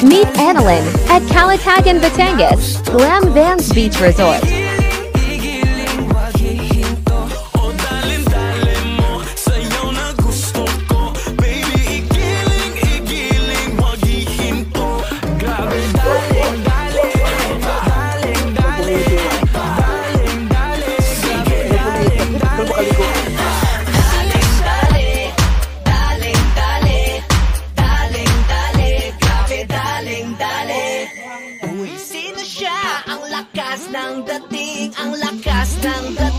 Meet Annalyn at Calatagan, Batangas, Glam Vans Beach Resort. Sino siya? Ang lakas ng dating, ang lakas ng dating.